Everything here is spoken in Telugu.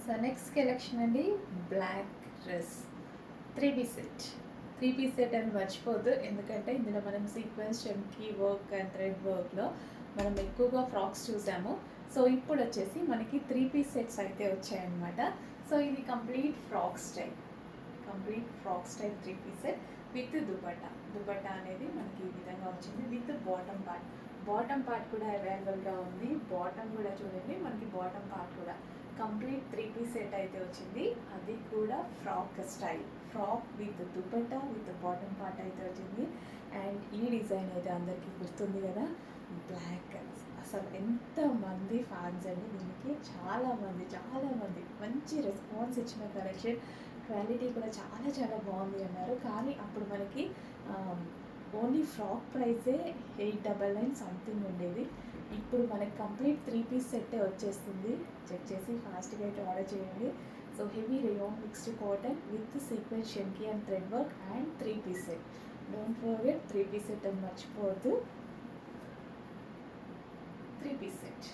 సో నెక్స్ట్ కలెక్షన్ అండి black dress 3 piece set. 3 piece set అని మర్చిపోద్దు, ఎందుకంటే ఇందులో మనం సీక్వెన్స్ చమ్కీ వర్క్ అండ్ థ్రెడ్ వర్క్లో మనం ఎక్కువగా ఫ్రాక్స్ చూసాము. సో ఇప్పుడు వచ్చేసి మనకి 3 పీస్ సెట్స్ అయితే వచ్చాయన్నమాట. సో ఇది complete frock style 3 piece set with dupatta అనేది మనకి ఈ విధంగా వచ్చింది విత్ బాటమ్ పార్ట్ కూడా అవైలబుల్గా ఉంది. బాటమ్ కూడా చూడండి, మనకి బాటమ్ పార్ట్ కూడా కంప్లీట్ 3 పీస్ సెట్ అయితే వచ్చింది. అది కూడా frock style, frock with dupatta with bottom part అయితే వచ్చింది. అండ్ ఈ డిజైన్ అయితే అందరికీ గుర్తుంది కదా, బ్లాక్. అసలు ఎంతమంది ఫ్యాన్స్ అండి దీనికి, చాలామంది మంచి రెస్పాన్స్ ఇచ్చిన కలెక్షన్. క్వాలిటీ కూడా చాలా బాగుంది అన్నారు. కానీ అప్పుడు మనకి ఓన్లీ ఫ్రాక్ ప్రైజే 899 సంథింగ్ ఉండేది. ఇప్పుడు మనకి కంప్లీట్ 3 పీస్ సెట్టే వచ్చేస్తుంది. చెక్ చేసి ఫాస్ట్గా అయితే ఆర్డర్ చేయండి. So heavy rayon mixed cotton with sequence షెంకీ and thread work and 3 piece set. Don't forget 3 piece set అని మర్చిపోవద్దు. 3 పీస్ సెట్.